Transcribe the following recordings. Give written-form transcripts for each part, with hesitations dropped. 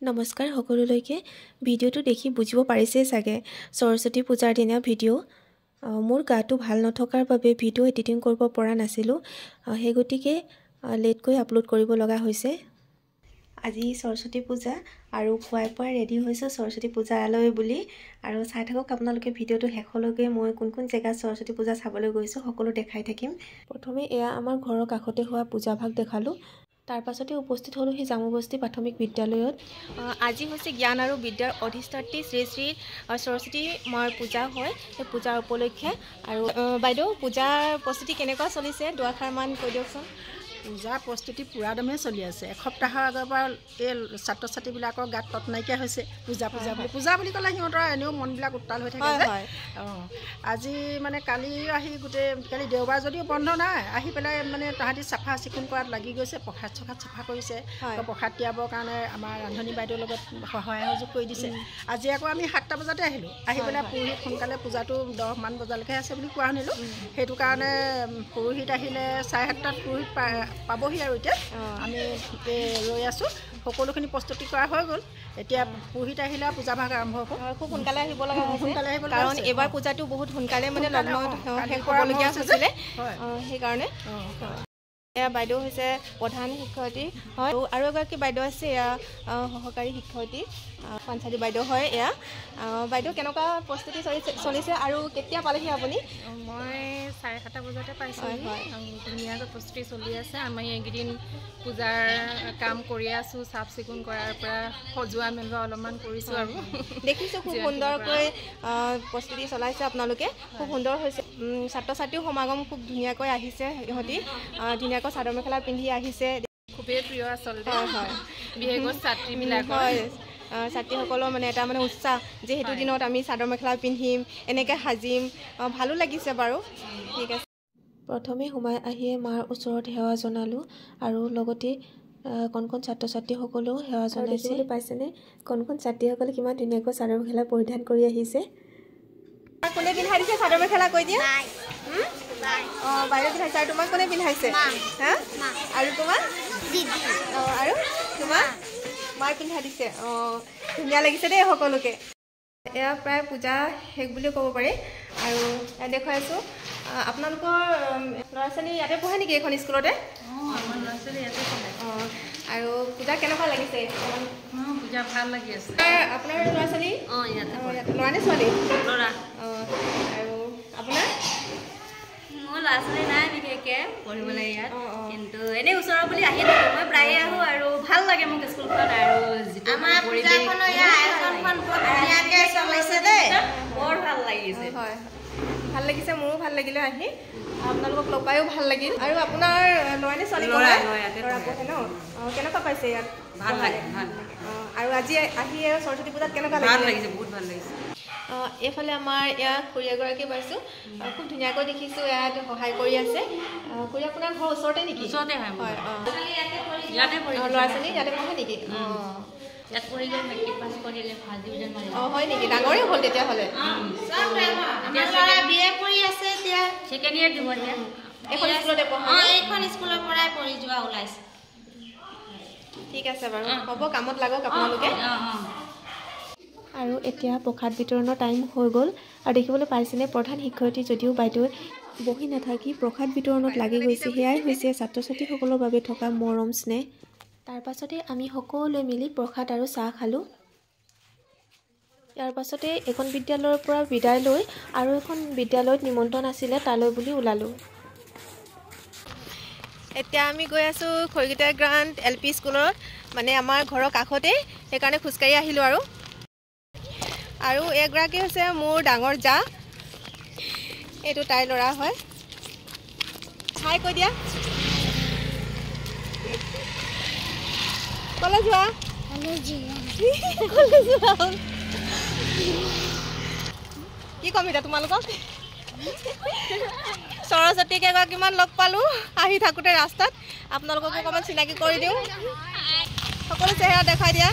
নমস্কাৰ সকলোলৈকে ভিডিঅ'টো দেখি বুজিব পাৰিছে চাগে সৰস্বতী পূজাৰ দিনা ভিডিঅ' মোৰ গাটো ভাল নথকাৰ বাবে ভিডিঅ' এডিটিং কৰিব পৰা নাছিলো সেই গতিকে লেটকৈ আপলোড কৰিব লগা হৈছে আজি সৰস্বতী পূজা আৰু পুৱাই ৰেডি হৈছো সৰস্বতী পূজালৈ বুলি আৰু চাই থাকক আপোনালোকে ভিডিঅ'টো শেষলৈকে মই কোন কোন জেগাত সৰস্বতী পূজা চাবলৈ গৈছো সকলো দেখাই থাকিম প্ৰথমে এয়া আমাৰ ঘৰৰ কাষতে হোৱা পূজা ভাগ দেখালো তাৰ পাছতে উপস্থিত হলো হি জামুবস্তি প্ৰাথমিক বিদ্যালয়ত আজি হৈছে জ্ঞান আৰু বিদ্যাৰ অধিষ্ঠাত্ৰী শ্ৰী শ্ৰী সৰস্বতী মাৰ পূজা হয় এই পূজাৰ উপলক্ষে আৰু বাইদেউ পূজাৰ প্ৰস্তুতি কেনেকুৱা চলিছে দুআষাৰ মান কৈ দিয়কচোন পূজাৰ প্ৰস্তুতি পুৰা দমে চলি আছে এসপ্তাহৰ আগৰ পৰা এই ছাত্ৰ ছাত্ৰীবিলাকৰ গাত তত নাইকিয়া হৈছে পূজা বুলি ক'লে সিহঁতৰ এনেও মনবিলাক উত্তাল হৈ থাকে যে আজি মানে কালি আহি কালি দেওবাৰ যদিও বন্ধ নাই আহি পেলাই মানে তাহাঁতি চাফা চিকুণ কৰাত লাগি গৈছে প্ৰসাদ চাফা কৰিছে প্ৰসাদ তিয়াবৰ কাৰণে আমাৰ ৰান্ধনী বাইদেউৰ লগত সহায় সহযোগ কৰি দিছে আজি আকৌ আমি 7টা বজাতে আহিলোঁ আহি পেলাই পুৰোহিত সোনকালে পূজাটো 10 মান বজালৈকে আছে বুলি কোৱা শুনিলোঁ সেইটো কাৰণে পুৰোহিত আহিলে 7:30টাত পুৰোহিত পাবহি আৰু এতিয়া আমি ৰৈ আছোঁ সকলোখিনি প্ৰস্তুতি কৰা হৈ গ'ল এতিয়া পুৰোহিত আহিলে পূজা ভাগ আৰম্ভ হ'ব খুব সোনকালে আহিব লগা হৈছে কাৰণ এবাৰ পূজাটো বহুত সোনকালে মানে লগ্ন শেষ হ'বলগীয়া হৈছিলে সেইকাৰণে এয়া বাইদেউ হৈছে প্ৰধান শিক্ষয়িত্ৰী হয় আৰু এগৰাকী বাইদেউ আছে এয়া সহকাৰী শিক্ষয়িত্ৰী পঞ্চায়তী বাইদেউ হয় এয়া বাইদেউ কেনেকুৱা প্ৰস্তুতি চলিছে আৰু কেতিয়া পালেহি আপুনি মই 7:30 বজাতে পাইছোঁ ধুনীয়াকৈ প্ৰস্তুতি চলি আছে আমি এইকেইদিন পূজাৰ কাম কৰি আছোঁ চাফ চিকুণ কৰাৰ পৰা সজোৱা মেলোৱা অলপমান কৰিছোঁ আৰু দেখিছোঁ খুব সুন্দৰকৈ প্ৰস্তুতি চলাইছে আপোনালোকে খুব সুন্দৰ হৈছে ছাত্ৰ ছাত্ৰীৰ সমাগম খুব ধুনীয়াকৈ আহিছে সিহঁতি ধুনীয়াকৈ চাদৰ মেখেলা পিন্ধি আহিছে খুবেই প্ৰিয় আচলতে বিশেষকৈ ছাত্ৰীবিলাক ছাত্ৰীসকলৰ মানে এটা মানে উৎসাহ যে সেইটো দিনত আমি চাদৰ মেখেলা পিন্ধিম এনেকৈ সাজিম ভালো লাগিছে বাৰু ঠিক আছে প্ৰথমে সোমাই আহিয়ে মাৰ ওচৰত সেৱা জনালোঁ আৰু লগতে কণ ছাত্ৰ ছাত্ৰীসকলেও সেৱা জনাইছে পাইছেনে কণ ছাত্ৰীসকলে কিমান ধুনীয়াকৈ চাদৰ মেখেলা পৰিধান কৰি আহিছে কোনে পিন্ধাই দিছে চাদৰ মেখেলা কৈ দিয়া বাইদেউ পিন্ধাইছে আৰু তোমাক কোনে পিন্ধাইছে হা আৰু তোমাৰ আৰু তোমাৰ মাৰ পিন্ধাই দিছে ধুনীয়া লাগিছে দেই সকলোকে এয়া প্ৰায় পূজা শেষ বুলিও ক'ব পাৰি আৰু দেখুৱাই আছোঁ আপোনালোকৰ ল'ৰা ছোৱালী ইয়াতে পঢ়ে নেকি এইখন স্কুলতে আৰু পূজা কেনেকুৱা লাগিছে পূজা ভাল লাগি আছে আপোনাৰ ল'ৰা ছোৱালী ল'ৰা নে ছোৱালী ল'ৰা আৰু আপোনাৰ মোৰ ল'ৰা ছোৱালী নাই বিশেষকৈ পঢ়িবলৈ ইয়াত কিন্তু এনেই ওচৰৰ বুলি আহি থাকোঁ মই প্ৰায়ে আহোঁ আৰু ভাল লাগে মোক স্কুলখন আৰু আমাৰ পূজাখনৰ আয়োজনখন বৰ ধুনীয়াকৈ চলাইছে দেই বৰ ভাল লাগিছে হয় ভাল লাগিছে মোৰো ভাল লাগিলে আহি আপোনালোকক লগ পায়ো ভাল লাগিল আৰু আপোনাৰ ল'ৰা নে ছোৱালী ল'ৰা পঢ়ে ন কেনেকুৱা পাইছে ইয়াত ভাল লাগে আৰু আজি আহি সৰস্বতী পূজাত কেনেকুৱা লাগিছে বহুত ভাল লাগিছে এইফালে আমাৰ ইয়াত খুৰী এগৰাকী পাইছোঁ খুব ধুনীয়াকৈ দেখিছোঁ ইয়াত সহায় কৰি আছে খুৰী আপোনাৰ ঘৰ ওচৰতে নেকি ওচৰতে হয় ল'ৰা ছোৱালী ইয়াতে পঢ়ে নেকি ইয়াত পঢ়িলে মেট্ৰিক পাছ কৰিলে ফাৰ্ষ্ট ডিভিজন মাৰিলে হয় নেকি ডাঙৰেই হ'ল তেতিয়াহ'লে বি এ পঢ়ি আছে এতিয়া ছেকেণ্ড ইয়েৰ দিব এতিয়া এইখন স্কুলতে পঢ়ে এইখন স্কুলৰ পৰাই পঢ়ি যোৱা ওলাইছে ঠিক আছে বাৰু হ'ব কামত লাগক আপোনালোকে আৰু এতিয়া প্ৰসাদ বিতৰণৰ টাইম হৈ গ'ল আৰু দেখিবলৈ পাইছেনে প্ৰধান শিক্ষয়িত্ৰী যদিও বাইদেৱে বহি নাথাকি প্ৰসাদ বিতৰণত লাগি গৈছে সেয়াই হৈছে ছাত্ৰ ছাত্ৰীসকলৰ বাবে থকা মৰম স্নেহ তাৰ পাছতে আমি সকলোৱে মিলি প্ৰসাদ আৰু চাহ খালোঁ ইয়াৰ পাছতে এখন বিদ্যালয়ৰ পৰা বিদায় লৈ আৰু এখন বিদ্যালয়ত নিমন্ত্ৰণ আছিলে তালৈ বুলি ওলালোঁ এতিয়া আমি গৈ আছোঁ খৰিগিটা গ্ৰাণ্ট LP স্কুলত মানে আমাৰ ঘৰৰ কাষতেই সেইকাৰণে খোজকাঢ়ি আহিলোঁ আৰু এগৰাকী হৈছে মোৰ ডাঙৰ জা এইটো তাইৰ ল'ৰা হয় হাই কৈ দিয়া কলৈ যোৱা কি ক'ম এতিয়া তোমালোকক সৰস্বতীক এগৰাকীমান লগ পালোঁ আহি থাকোঁতে ৰাস্তাত আপোনালোককো অকণমান চিনাকি কৰি দিওঁ সকলো চেহেৰা দেখাই দিয়া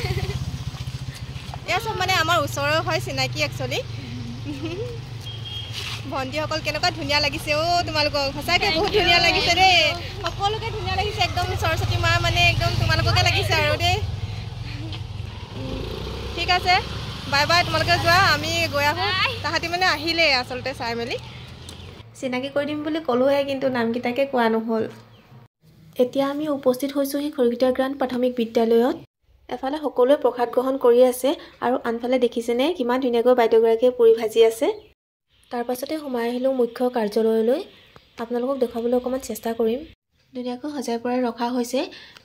এয়া চব মানে আমাৰ ওচৰৰ হয় চিনাকি একচুৱেলি ভণ্টিসকল কেনেকুৱা ধুনীয়া লাগিছে তোমালোকক সঁচাকৈ বহুত ধুনীয়া লাগিছে দেই সকলোকে ধুনীয়া লাগিছে একদম সৰস্বতী মা মানে একদম তোমালোককে লাগিছে আৰু দেই ঠিক আছে বাই বাই তোমালোকে যোৱা আমি গৈ আহোঁ তাহাঁতি মানে আহিলেই আচলতে চাই মেলি চিনাকি কৰি দিম বুলি ক'লোহে কিন্তু নামকেইটাকে কোৱা নহ'ল এতিয়া আমি উপস্থিত হৈছোঁহি খৰিকটীয়া গ্ৰাণ্ড প্ৰাথমিক বিদ্যালয়ত এফালে সকলোৱে প্ৰসাদ গ্ৰহণ কৰি আছে আৰু আনফালে দেখিছেনে কিমান ধুনীয়াকৈ বাইদেউগৰাকীয়ে পুৰি ভাজি আছে তাৰ পাছতে সোমাই আহিলোঁ মুখ্য কাৰ্যালয়লৈ আপোনালোকক দেখুৱাবলৈ অকণমান চেষ্টা কৰিম ধুনীয়াকৈ সজাই পৰাই ৰখা হৈছে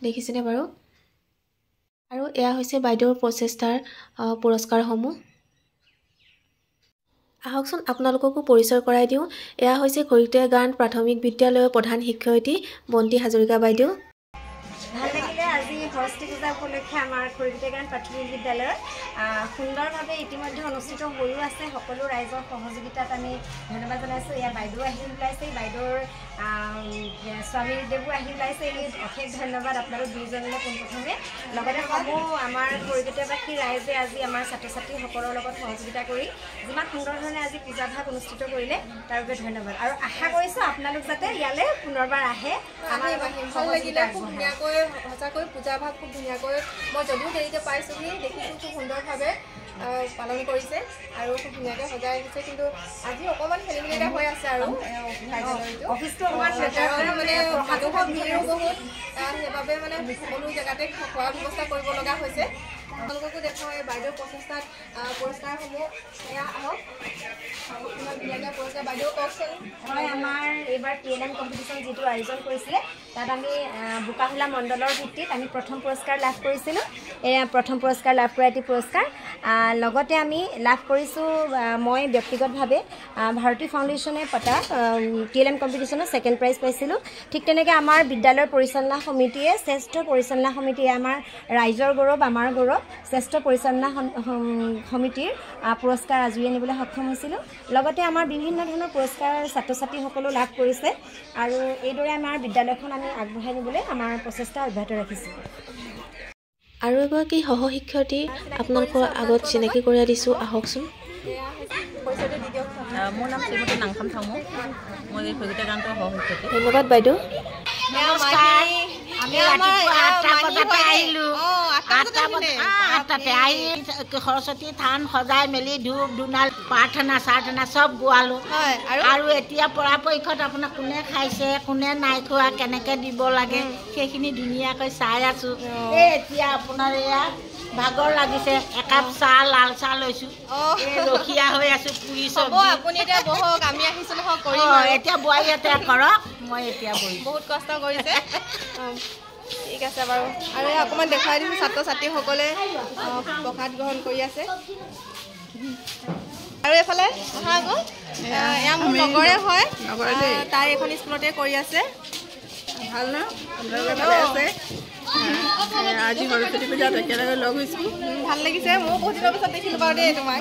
দেখিছেনে বাৰু আৰু এয়া হৈছে বাইদেউৰ প্ৰচেষ্টাৰ পুৰস্কাৰসমূহ আহকচোন আপোনালোককো পৰিচয় কৰাই দিওঁ এয়া হৈছে খৰিকটীয়া গ্ৰাণ্ড প্ৰাথমিক বিদ্যালয়ৰ প্ৰধান শিক্ষয়িত্ৰী বন্তি হাজৰিকা বাইদেউ ভাল লাগিলে আজি সৰস্বতী পূজা উপলক্ষে আমাৰ খৰিকটীয়া গ্ৰাণ্ড প্ৰাথমিক বিদ্যালয়ত সুন্দৰভাৱে ইতিমধ্যে অনুষ্ঠিত হৈও আছে সকলো ৰাইজৰ সহযোগিতাত আমি ধন্যবাদ জনাইছোঁ ইয়াৰ বাইদেউ আহি ওলাইছে বাইদেউৰ স্বামীদেৱো আহি ওলাইছে এই অশেষ ধন্যবাদ আপোনালোক দুইজনলৈ পোনপ্ৰথমে লগতে সমূহ আমাৰ খৰিকটীয়াবাসী ৰাইজে আজি আমাৰ ছাত্ৰ ছাত্ৰীসকলৰ লগত সহযোগিতা কৰি যিমান সুন্দৰ ধৰণে আজি পূজা ভাগ অনুষ্ঠিত কৰিলে তাৰ বাবে ধন্যবাদ আৰু আশা কৰিছোঁ আপোনালোক যাতে ইয়ালৈ পুনৰবাৰ আহে আমাৰ ভাল লাগিলে খুব ধুনীয়াকৈ সঁচাকৈ পূজা ভাগ খুব ধুনীয়াকৈ মই যদিও দেৰিতে পাইছোঁহি দেখিছোঁ খুব সুন্দৰভাৱে পালন কৰিছে আৰু খুব ধুনীয়াকৈ সজাই ৰাখিছে কিন্তু আজি অকণমান খেলি মেলি এটা হৈ আছে আৰু অফিচটো মানে মানুহৰ ভিৰো বহুত সেইবাবে মানে সকলো জেগাতে খোৱা ব্যৱস্থা কৰিব লগা হৈছে আপোনালোককো দেখুৱাই বাইদেউৰ প্ৰচেষ্টাত পুৰস্কাৰসমূহ এয়া আহক ইমান ধুনীয়াকৈ পুৰস্কাৰ বাইদেউ কওকচোন হয় আমাৰ এইবাৰ PLM কম্পিটিশ্যন যিটো আয়োজন কৰিছিলে তাত আমি বোকাখোলা মণ্ডলৰ ভিত্তিত আমি প্ৰথম পুৰস্কাৰ লাভ কৰিছিলোঁ এয়া প্ৰথম পুৰস্কাৰ লাভ কৰা এটি পুৰস্কাৰ লগতে আমি লাভ কৰিছোঁ মই ব্যক্তিগতভাৱে ভাৰতী ফাউণ্ডেশ্যনে পতা PLM কম্পিটিশ্যনত ছেকেণ্ড প্ৰাইজ পাইছিলোঁ ঠিক তেনেকৈ আমাৰ বিদ্যালয়ৰ পৰিচালনা সমিতিয়ে শ্ৰেষ্ঠ পৰিচালনা সমিতিয়ে আমাৰ ৰাইজৰ গৌৰৱ আমাৰ গৌৰৱ শ্ৰেষ্ঠ পৰিচালনা সমিতিৰ পুৰস্কাৰ আজৰি আনিবলৈ সক্ষম হৈছিলোঁ লগতে আমাৰ বিভিন্ন ধৰণৰ পুৰস্কাৰ ছাত্ৰ ছাত্ৰীসকলেও লাভ কৰিছে আৰু এইদৰে আমাৰ বিদ্যালয়খন আমি আগবঢ়াই নিবলৈ আমাৰ প্ৰচেষ্টা অব্যাহত ৰাখিছোঁ আৰু এগৰাকী সহশিক্ষয়িত্ৰী আপোনালোকৰ আগত চিনাকি কৰাই দিছোঁ আহকচোন মোৰ নাম শ্ৰীমতী নাংখাম থামো মই এই খৰিকটীয়া গ্ৰাণ্টৰ সহশিক্ষয়িত্ৰী ধন্যবাদ বাইদেউ আমি ৰাতিপুৱা 8টা বজাতে আহিলোঁ 8টাতে আহি সৰস্বতী থান সজাই মেলি ধূপ ধূনা প্ৰাৰ্থনা চাৰ্থনা চব গোৱালোঁ আৰু এতিয়া পৰাপক্ষত আপোনাক কোনে খাইছে কোনে নাই খোৱা কেনেকৈ দিব লাগে সেইখিনি ধুনীয়াকৈ চাই আছোঁ এই এতিয়া আপোনাৰ এয়া ভাগৰ লাগিছে একাপ চাহ লাল চাহ লৈছোঁ ৰখীয়া হৈ আছোঁ পুৰি চব্জি আপুনি এতিয়া বহক আমি আহিছোঁ নহয় এতিয়া বোৱাৰীহঁতে কৰক মই এতিয়া বহি বহুত কষ্ট কৰিছে ঠিক আছে বাৰু আৰু অকণমান দেখুৱাই দিছোঁ ছাত্ৰ ছাত্ৰীসকলে প্ৰসাদ গ্ৰহণ কৰি আছে আৰু এইফালে অহা আকৌ এয়া মোৰ লগৰে হয় তাই এখন স্কুলতে কৰি আছে ভাল ন আছে আজি সৰস্বতী পূজাত একেলগে লগ হৈছোঁ ভাল লাগিছে ময়ো বহুত দিনৰ পিছত দেখিলোঁ বাৰু দেই তোমাক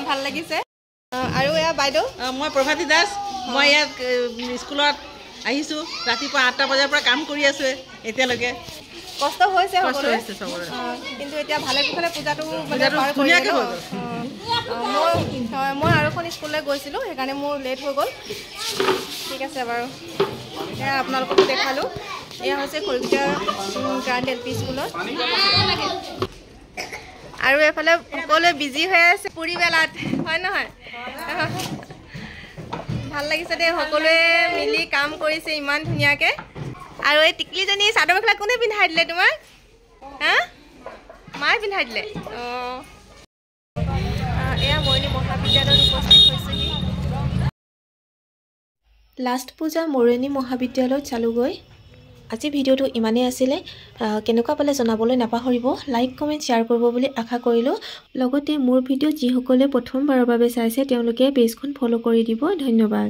ভাল লাগিছে আৰু এয়া বাইদেউ মই প্ৰভাতী দাস মই ইয়াত স্কুলত আহিছোঁ ৰাতিপুৱা 8টা বজাৰ পৰা কাম কৰি আছোঁ এতিয়ালৈকে কষ্ট হৈছে চবৰে কিন্তু এতিয়া ভালে কুশলে পূজাটো ধুনীয়াকৈ হৈ গ'ল মই আৰু এখন স্কুললৈ গৈছিলোঁ সেইকাৰণে মোৰ লেট হৈ গ'ল ঠিক আছে বাৰু এয়া আপোনালোককো দেখালোঁ এয়া হৈছে খৰিকটীয়া গ্ৰাণ্ড LP স্কুলত আৰু এইফালে সকলোৱে বিজি হৈ আছে পুৰি বেলাত হয় নহয় ভাল লাগিছে দেই সকলোৱে মিলি কাম কৰিছে ইমান ধুনীয়াকৈ আৰু এই টিকলিজনী চাদৰ মেখেলা কোনে পিন্ধাই দিলে তোমাক হা মায়ে পিন্ধাই দিলে অঁ এয়া মৰিয়নি মহাবিদ্যালয়ত উপস্থিত হৈছেহি লাষ্ট পূজা মৰিয়নি মহাবিদ্যালয়ত চালোগৈ আজি ভিডিঅ'টো ইমানেই আছিলে কেনেকুৱা পালে জনাবলৈ নাপাহৰিব লাইক কমেণ্ট শ্বেয়াৰ কৰিব বুলি আশা কৰিলোঁ লগতে মোৰ ভিডিঅ' যিসকলে প্ৰথমবাৰৰ বাবে চাইছে তেওঁলোকে পেজখন ফ'ল' কৰি দিব ধন্যবাদ